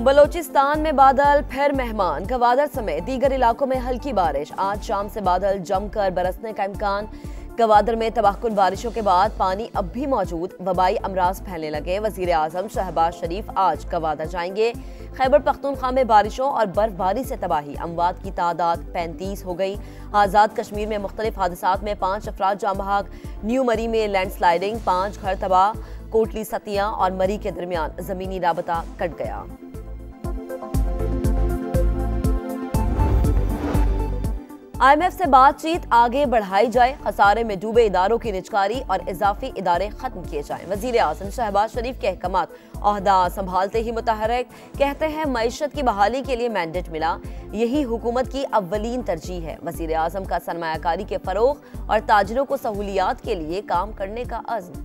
बलोचिस्तान में बादल फिर मेहमान, गवादर समेत दीगर इलाकों में हल्की बारिश। आज शाम से बादल जमकर बरसने का इम्कान। गवादर में तबाहकुन बारिशों के बाद पानी अब भी मौजूद, वबाई अमराज फैलने लगे। वजीर आजम शहबाज शरीफ आज गवादर जाएंगे। खैबर पख्तूनख्वा में बारिशों और बर्फबारी से तबाही, अमवात की तादाद 35 हो गई। आज़ाद कश्मीर में मुख्तलिफ हादसात में 5 अफराद जाँ बहक। न्यू मरी में लैंडस्लाइडिंग, 5 घर तबाह। कोटली सतिया और मरी के दरमियान जमीनी राबता कट गया। IMF से बातचीत आगे बढ़ाई जाए, खसारे में डूबे इदारों की निजकारी और इजाफी इदारे खत्म किए जाएं। वजीर आजम शहबाज शरीफ के अहकामात ओहदा संभालते ही मुतहर्रिक, कहते हैं मईशत की बहाली के लिए मैंडेट मिला, यही हुकूमत की अव्वलीन तरजीह है। वजीर आजम का सरमायाकारी के फरोग और ताजरों को सहूलियात के लिए काम करने का अज़्म।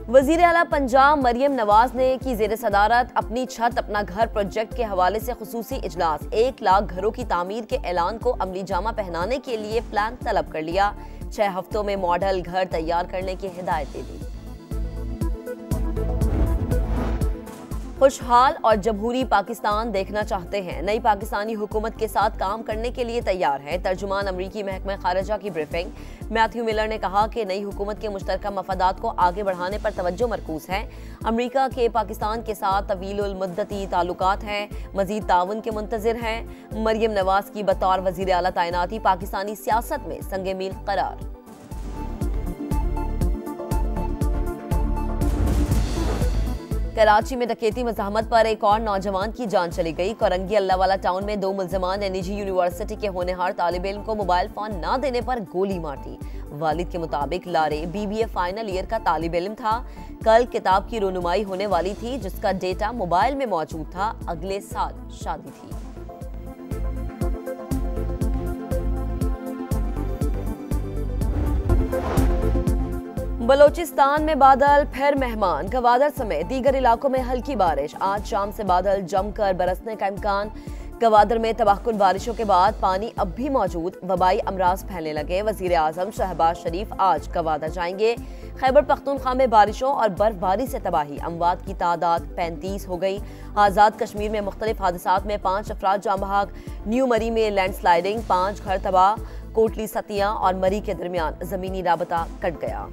वजीर आला पंजाब मरियम नवाज ने की जेर सदारत अपनी छत अपना घर प्रोजेक्ट के हवाले से खुसूसी इजलास। 1 लाख घरों की तामीर के ऐलान को अमली जामा पहनाने के लिए प्लान तलब कर लिया। 6 हफ्तों में मॉडल घर तैयार करने की हिदायत दे दी। खुशहाल और जमहूरी पाकिस्तान देखना चाहते हैं, नई पाकिस्तानी हुकूमत के साथ काम करने के लिए तैयार है। तर्जुमान अमरीकी महकमा खारजा की ब्रीफिंग। मैथ्यू मिलर ने कहा कि नई हुकूमत के मुश्तरका मफादात को आगे बढ़ाने पर तवज्जो मरकूज है। अमरीका के पाकिस्तान के साथ तवीलुल मुद्दती ताल्लुकात हैं, मजीद ताउन के मुंतजिर हैं। मरियम नवाज की बतौर वजीर आला तैनाती पाकिस्तानी सियासत में संगे मील करार। कराची में डकैती मज़ाहमत पर एक और नौजवान की जान चली गई। कोरंगी अल्लाहवाला टाउन में 2 मुल्ज़िमान ने निजी यूनिवर्सिटी के होनहार तालिब इल्म को मोबाइल फोन न देने पर गोली मार दी। वालिद के मुताबिक लारे BBA फाइनल ईयर का तालिब इल्म था। कल किताब की रोनुमाई होने वाली थी जिसका डेटा मोबाइल में मौजूद था। अगले साल शादी थी। बलोचिस्तान में बादल फिर मेहमान, गवादर समेत दीगर इलाकों में हल्की बारिश। आज शाम से बादल जमकर बरसने का इम्कान। गवादर में तबाहकुन बारिशों के बाद पानी अब भी मौजूद, वबाई अमराज फैलने लगे। वजीर आजम शहबाज शरीफ आज गवादर जाएंगे। खैबर पख्तूनख्वा में बारिशों और बर्फबारी से तबाही, अमवात की तादाद 35 हो गई। आज़ाद कश्मीर में मुख्तलिफ हादसात में 5 अफराद जाँ बहक। न्यू मरी में लैंडस्लाइडिंग, 5 घर तबाह। कोटली सतिया और मरी के दरमियान जमीनी राबता कट गया।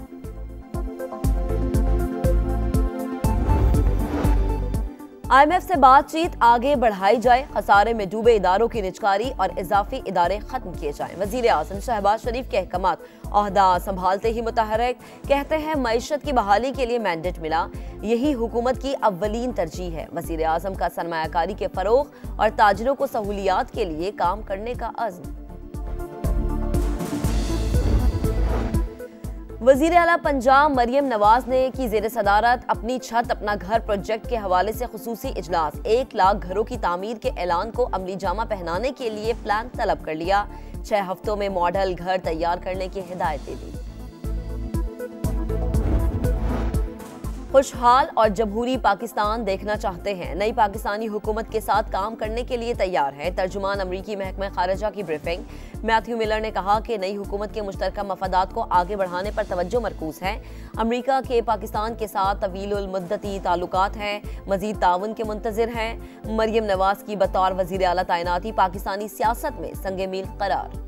IMF से बातचीत आगे बढ़ाई जाए, खसारे में डूबे इदारों की निजकारी और इजाफी इदारे खत्म किए जाएं। वजीर आजम शहबाज शरीफ के अहकामात ओहदा संभालते ही मुतहर्रिक, कहते हैं मईशत की बहाली के लिए मैंडेट मिला, यही हुकूमत की अव्वलीन तरजीह है। वजीर आजम का सरमायाकारी के फरोग और ताजरों को सहूलियात के लिए काम करने का अज़्म। वजीर आला पंजाब मरियम नवाज ने की जेर सदारत अपनी छत अपना घर प्रोजेक्ट के हवाले से खुसूसी इजलास। 1 लाख घरों की तामीर के ऐलान को अमली जामा पहनाने के लिए प्लान तलब कर लिया। 6 हफ्तों में मॉडल घर तैयार करने की हिदायत दे दी। खुशहाल और जमहूरी पाकिस्तान देखना चाहते हैं, नई पाकिस्तानी हुकूमत के साथ काम करने के लिए तैयार है। तर्जुमान अमरीकी महकमा खारजा की ब्रीफिंग। मैथ्यू मिलर ने कहा कि नई हुकूमत के मुश्तरका मफादात को आगे बढ़ाने पर तवज्जो मरकूज है। अमरीका के पाकिस्तान के साथ तवीलुल मुद्दती ताल्लुकात हैं, मजीद ताउन के मुंतजिर हैं। मरियम नवाज की बतौर वजीर आला तैनाती पाकिस्तानी सियासत में संगे मील करार।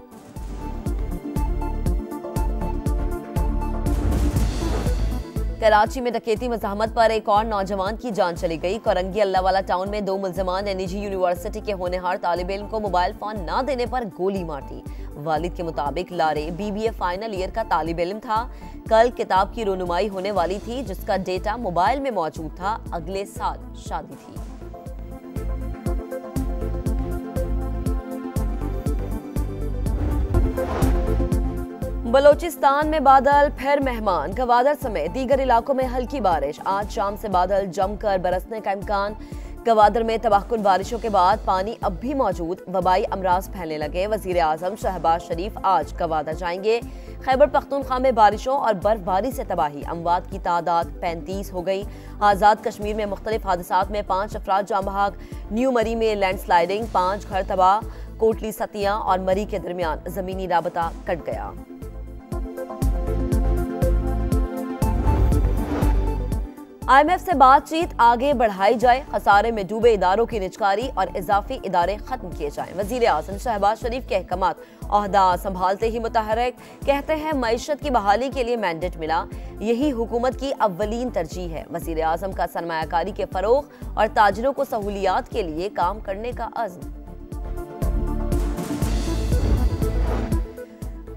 कराची में डकैती मज़ाहमत पर एक और नौजवान की जान चली गई। कोरंगी अल्लाहवाला टाउन में 2 मुल्ज़िमान ने निजी यूनिवर्सिटी के होनहार तालिब इल्म को मोबाइल फोन न देने पर गोली मार दी। वालिद के मुताबिक लारे BBA फाइनल ईयर का तालिब इल्म था। कल किताब की रोनुमाई होने वाली थी जिसका डेटा मोबाइल में मौजूद था। अगले साल शादी थी। बलोचिस्तान में बादल फिर मेहमान, गवादर समेत दीगर इलाकों में हल्की बारिश। आज शाम से बादल जमकर बरसने का इम्कान। गवादर में तबाहकुन बारिशों के बाद पानी अब भी मौजूद, वबाई अमराज फैलने लगे। वजीर आजम शहबाज शरीफ आज गवादर जाएंगे। खैबर पख्तूनख्वा में बारिशों और बर्फबारी से तबाही, अमवात की तादाद 35 हो गई। आज़ाद कश्मीर में मुख्तलिफ हादसात में 5 अफराद जाँ बहक। न्यू मरी में लैंडस्लाइडिंग, 5 घर तबाह। कोटली सतिया और मरी के दरमियान जमीनी राबता कट गया। IMF से बातचीत आगे बढ़ाई जाए, खसारे में डूबे इदारों की निजकारी और इजाफी इदारे खत्म किए जाएं। वजीर आजम शहबाज शरीफ के अहकामात ओहदा संभालते ही मुतहर्रिक कहते हैं मईशत की बहाली के लिए मैंडेट मिला, यही हुकूमत की अव्वलीन तरजीह है। वजीर आजम का सरमायाकारी के फरोग और ताजरों को सहूलियात के लिए काम करने का अज़्म।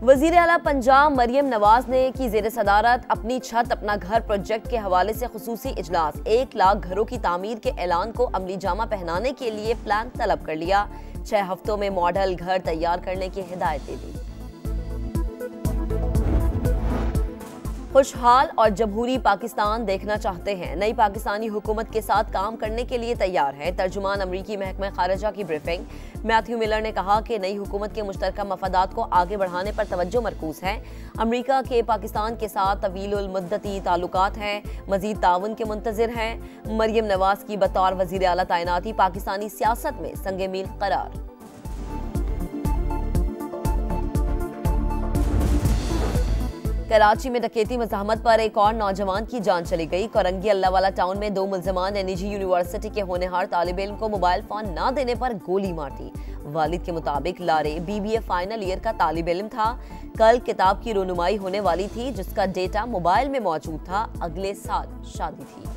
वजीर आला पंजाब मरियम नवाज ने की जेर सदारत अपनी छत अपना घर प्रोजेक्ट के हवाले से खुसूसी इजलास। 1 लाख घरों की तामीर के ऐलान को अमली जामा पहनाने के लिए प्लान तलब कर लिया। 6 हफ्तों में मॉडल घर तैयार करने की हिदायतें दी। खुशहाल और जमहूरी पाकिस्तान देखना चाहते हैं, नई पाकिस्तानी हुकूमत के साथ काम करने के लिए तैयार है। तर्जुमान अमरीकी महकमा खारजा की ब्रीफिंग। मैथ्यू मिलर ने कहा कि नई हुकूमत के मुश्तरका मफादात को आगे बढ़ाने पर तवज्जो मरकूज है। अमरीका के पाकिस्तान के साथ तवीलुल मुद्दती ताल्लुकात हैं, मजीद ताउन के मुंतजिर हैं। मरियम नवाज की बतौर वजीर आला तैनाती पाकिस्तानी सियासत में संगे मील करार। कराची में डकैती मज़ाहमत पर एक और नौजवान की जान चली गई। कोरंगी अल्लाहवाला टाउन में 2 मुल्ज़िमान ने निजी यूनिवर्सिटी के होनहार तालिब इल्म को मोबाइल फोन न देने पर गोली मार दी। वालिद के मुताबिक लारे BBA फाइनल ईयर का तालिब इल्म था। कल किताब की रोनुमाई होने वाली थी जिसका डेटा मोबाइल में मौजूद था। अगले साल शादी थी।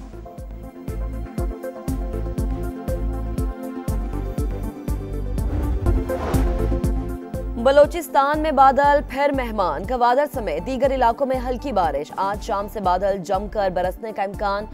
बलोचिस्तान में बादल फिर मेहमान, गवादर समेत दीगर इलाकों में हल्की बारिश। आज शाम से बादल जमकर बरसने का इम्कान।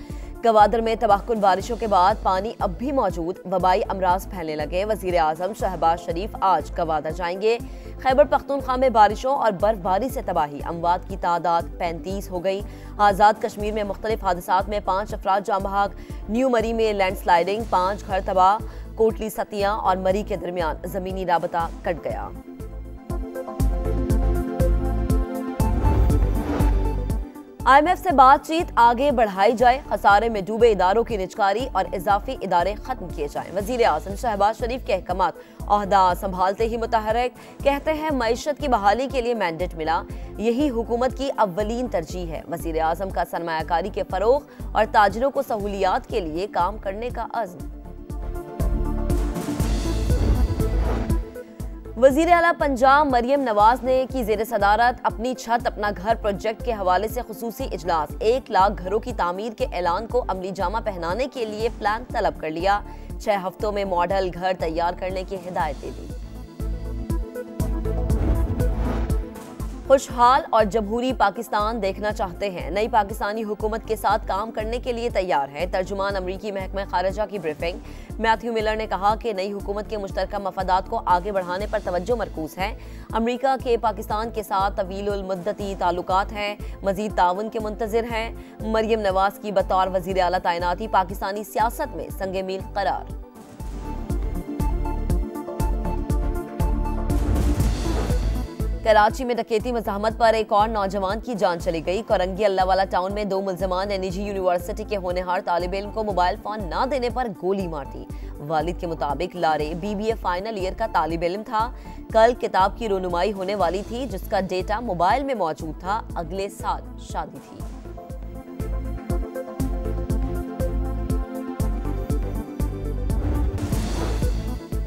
गवादर में तबाहकुन बारिशों के बाद पानी अब भी मौजूद, वबाई अमराज फैलने लगे। वजीर आजम शहबाज शरीफ आज गवादर जाएंगे। खैबर पख्तूनख्वा में बारिशों और बर्फबारी से तबाही, अमवात की तादाद 35 हो गई। आज़ाद कश्मीर में मुख्तलिफ हादसात में 5 अफराद जाँ बहक। न्यू मरी में लैंडस्लाइडिंग, 5 घर तबाह। कोटली सतिया और मरी के दरमियान जमीनी राबता कट गया। IMF से बातचीत आगे बढ़ाई जाए, खसारे में डूबे इदारों की निजकारी और इजाफी इदारे खत्म किए जाएं। वजीर आजम शहबाज शरीफ के अहकामात ओहदा संभालते ही मुतहर्रिक कहते हैं मईशत की बहाली के लिए मैंडेट मिला, यही हुकूमत की अव्वलीन तरजीह है। वजीर आजम का सरमायाकारी के फरोग और ताजरों को सहूलियात के लिए काम करने का अज़्म। वजीर आला पंजाब मरियम नवाज ने की जेर सदारत अपनी छत अपना घर प्रोजेक्ट के हवाले से खुसूसी इजलास। 1 लाख घरों की तामीर के ऐलान को अमली जामा पहनाने के लिए प्लान तलब कर लिया। 6 हफ्तों में मॉडल घर तैयार करने की हिदायतें दी। खुशहाल और जमहूरी पाकिस्तान देखना चाहते हैं, नई पाकिस्तानी हुकूमत के साथ काम करने के लिए तैयार है। तर्जुमान अमरीकी महकमा खारजा की ब्रीफिंग। मैथ्यू मिलर ने कहा कि नई हुकूमत के मुश्तरका मफादात को आगे बढ़ाने पर तवज्जो मरकूज है। अमरीका के पाकिस्तान के साथ तवीलुल मुद्दती ताल्लुकात हैं, मजीद ताउन के मुंतजिर हैं। मरियम नवाज की बतौर वजीर आला तैनाती पाकिस्तानी सियासत में संगे मील करार। कराची में डकैती मज़ाहमत पर एक और नौजवान की जान चली गई। कोरंगी अल्लाहवाला टाउन में 2 मुल्ज़िमान ने निजी यूनिवर्सिटी के होनहार तालिब इल्म को मोबाइल फोन न देने पर गोली मार दी। वालिद के मुताबिक लारे BBA फाइनल ईयर का तालिब इल्म था। कल किताब की रोनुमाई होने वाली थी जिसका डेटा मोबाइल में मौजूद था। अगले साल शादी थी।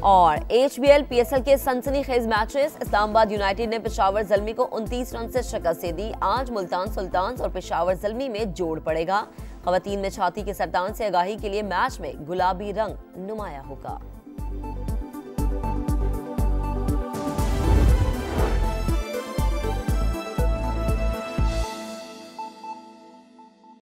और HBL PSL के सनसनीखेज मैचेस। इस्लामाबाद यूनाइटेड ने पेशावर ज़ल्मी को 29 रन से शिकस्त दे दी। आज मुल्तान सुल्तान्स और पेशावर ज़ल्मी में जोड़ पड़ेगा। ख़वातीन में छाती के सरतान से आगाही के लिए मैच में गुलाबी रंग नुमाया होगा।